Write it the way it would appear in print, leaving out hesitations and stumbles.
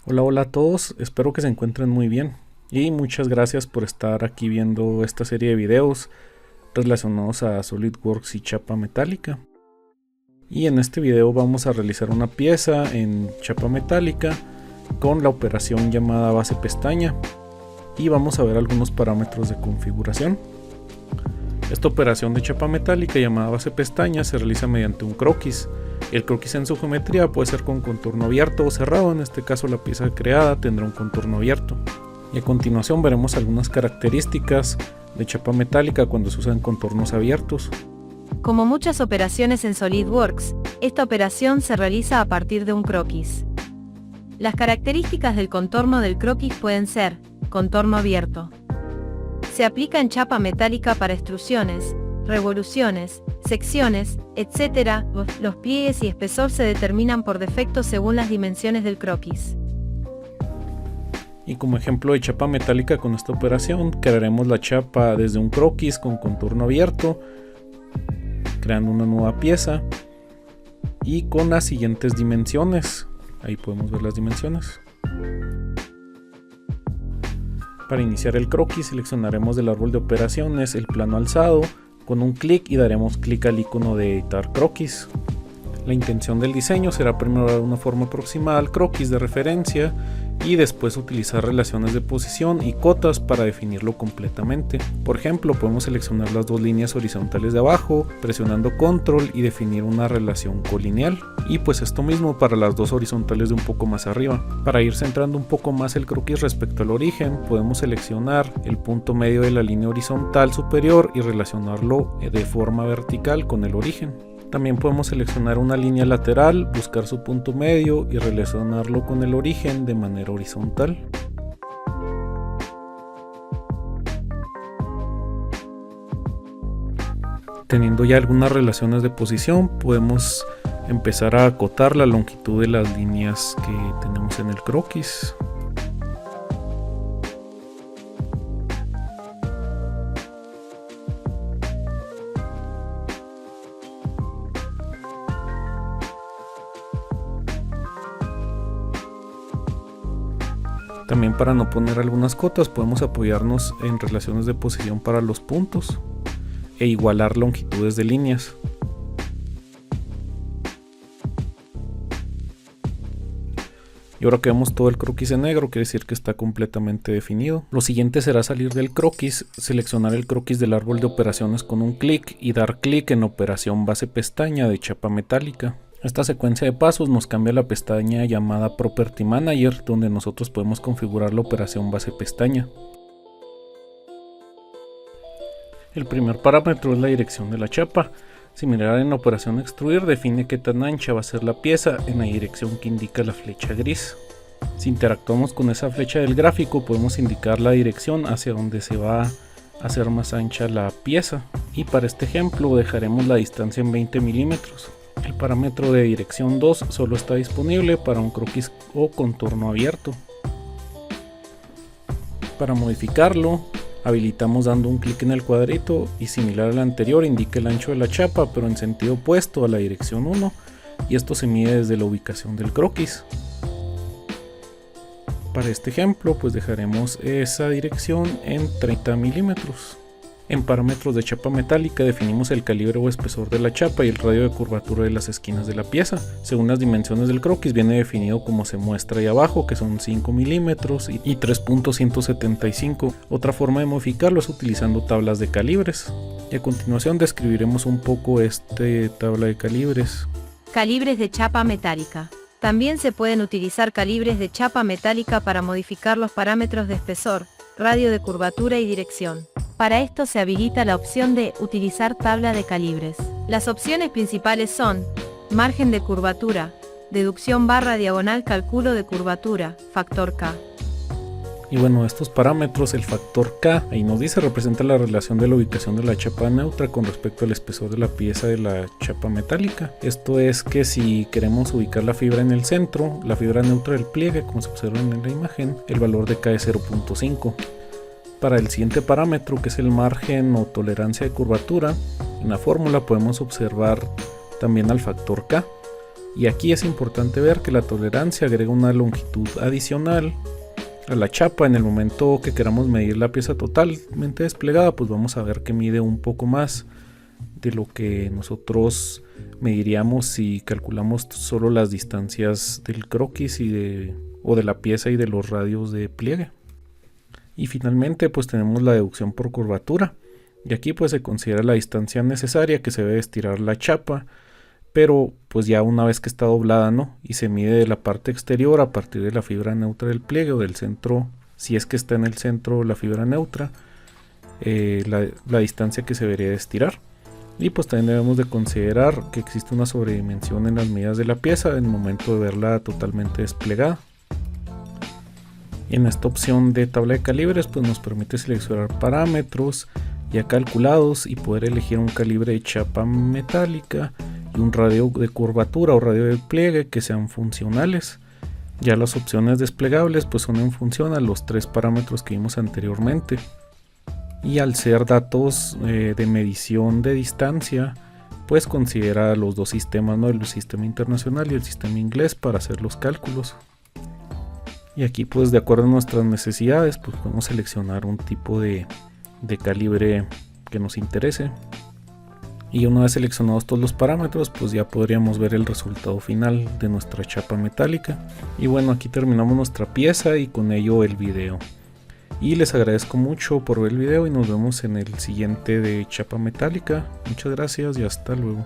Hola, hola a todos, espero que se encuentren muy bien y muchas gracias por estar aquí viendo esta serie de videos relacionados a SolidWorks y chapa metálica. Y en este video vamos a realizar una pieza en chapa metálica con la operación llamada base pestaña y vamos a ver algunos parámetros de configuración. Esta operación de chapa metálica llamada base pestaña se realiza mediante un croquis. El croquis en su geometría puede ser con contorno abierto o cerrado, en este caso la pieza creada tendrá un contorno abierto. Y a continuación veremos algunas características de chapa metálica cuando se usan contornos abiertos. Como muchas operaciones en SolidWorks, esta operación se realiza a partir de un croquis. Las características del contorno del croquis pueden ser: contorno abierto. Se aplica en chapa metálica para extrusiones, revoluciones, secciones, etc. Los pliegues y espesor se determinan por defecto según las dimensiones del croquis. Y como ejemplo de chapa metálica con esta operación, crearemos la chapa desde un croquis con contorno abierto, creando una nueva pieza y con las siguientes dimensiones. Ahí podemos ver las dimensiones. Para iniciar el croquis seleccionaremos del árbol de operaciones el plano alzado con un clic y daremos clic al icono de editar croquis. La intención del diseño será primero dar una forma aproximada al croquis de referencia y después utilizar relaciones de posición y cotas para definirlo completamente. Por ejemplo, podemos seleccionar las dos líneas horizontales de abajo presionando control y definir una relación colineal, y pues esto mismo para las dos horizontales de un poco más arriba. Para ir centrando un poco más el croquis respecto al origen, podemos seleccionar el punto medio de la línea horizontal superior y relacionarlo de forma vertical con el origen. También podemos seleccionar una línea lateral, buscar su punto medio y relacionarlo con el origen de manera horizontal. Teniendo ya algunas relaciones de posición, podemos empezar a acotar la longitud de las líneas que tenemos en el croquis. También, para no poner algunas cotas, podemos apoyarnos en relaciones de posición para los puntos e igualar longitudes de líneas. Y ahora que vemos todo el croquis en negro, quiere decir que está completamente definido. Lo siguiente será salir del croquis, seleccionar el croquis del árbol de operaciones con un clic y dar clic en operación base pestaña de chapa metálica. Esta secuencia de pasos nos cambia la pestaña llamada Property Manager, donde nosotros podemos configurar la operación base pestaña. El primer parámetro es la dirección de la chapa. Similar en la operación extruir, define qué tan ancha va a ser la pieza en la dirección que indica la flecha gris. Si interactuamos con esa flecha del gráfico, podemos indicar la dirección hacia donde se va a hacer más ancha la pieza. Y para este ejemplo dejaremos la distancia en 20 milímetros. El parámetro de dirección 2 solo está disponible para un croquis o contorno abierto. Para modificarlo, habilitamos dando un clic en el cuadrito y, similar al anterior, indique el ancho de la chapa pero en sentido opuesto a la dirección 1, y esto se mide desde la ubicación del croquis. Para este ejemplo pues dejaremos esa dirección en 30 milímetros. En parámetros de chapa metálica definimos el calibre o espesor de la chapa y el radio de curvatura de las esquinas de la pieza. Según las dimensiones del croquis viene definido como se muestra ahí abajo, que son 5 milímetros y 3.175. Otra forma de modificarlo es utilizando tablas de calibres. Y a continuación describiremos un poco esta tabla de calibres. Calibres de chapa metálica. También se pueden utilizar calibres de chapa metálica para modificar los parámetros de espesor, radio de curvatura y dirección. Para esto se habilita la opción de utilizar tabla de calibres. Las opciones principales son: margen de curvatura, deducción barra diagonal cálculo de curvatura, factor K. Y bueno, estos parámetros, el factor K, ahí nos dice, representa la relación de la ubicación de la chapa neutra con respecto al espesor de la pieza de la chapa metálica. Esto es que si queremos ubicar la fibra en el centro, la fibra neutra del pliegue, como se observa en la imagen, el valor de K es 0.5. Para el siguiente parámetro, que es el margen o tolerancia de curvatura, en la fórmula podemos observar también al factor K. Y aquí es importante ver que la tolerancia agrega una longitud adicional a la chapa. En el momento que queramos medir la pieza totalmente desplegada, pues vamos a ver que mide un poco más de lo que nosotros mediríamos si calculamos solo las distancias del croquis o de la pieza y de los radios de pliegue. Y finalmente pues tenemos la deducción por curvatura, y aquí pues se considera la distancia necesaria que se debe estirar la chapa, pero pues ya una vez que está doblada, ¿no? Y se mide de la parte exterior a partir de la fibra neutra del pliegue o del centro, si es que está en el centro la fibra neutra, la distancia que se debería de estirar. Y pues también debemos de considerar que existe una sobredimensión en las medidas de la pieza en el momento de verla totalmente desplegada. En esta opción de tabla de calibres pues nos permite seleccionar parámetros ya calculados y poder elegir un calibre de chapa metálica y un radio de curvatura o radio de pliegue que sean funcionales. Ya las opciones desplegables pues son en función a los 3 parámetros que vimos anteriormente. Y al ser datos de medición de distancia, pues considera los dos sistemas, ¿no? El sistema internacional y el sistema inglés para hacer los cálculos. Y aquí pues de acuerdo a nuestras necesidades pues podemos seleccionar un tipo de calibre que nos interese. Y una vez seleccionados todos los parámetros pues ya podríamos ver el resultado final de nuestra chapa metálica. Y bueno, aquí terminamos nuestra pieza y con ello el video. Y les agradezco mucho por ver el video y nos vemos en el siguiente de chapa metálica. Muchas gracias y hasta luego.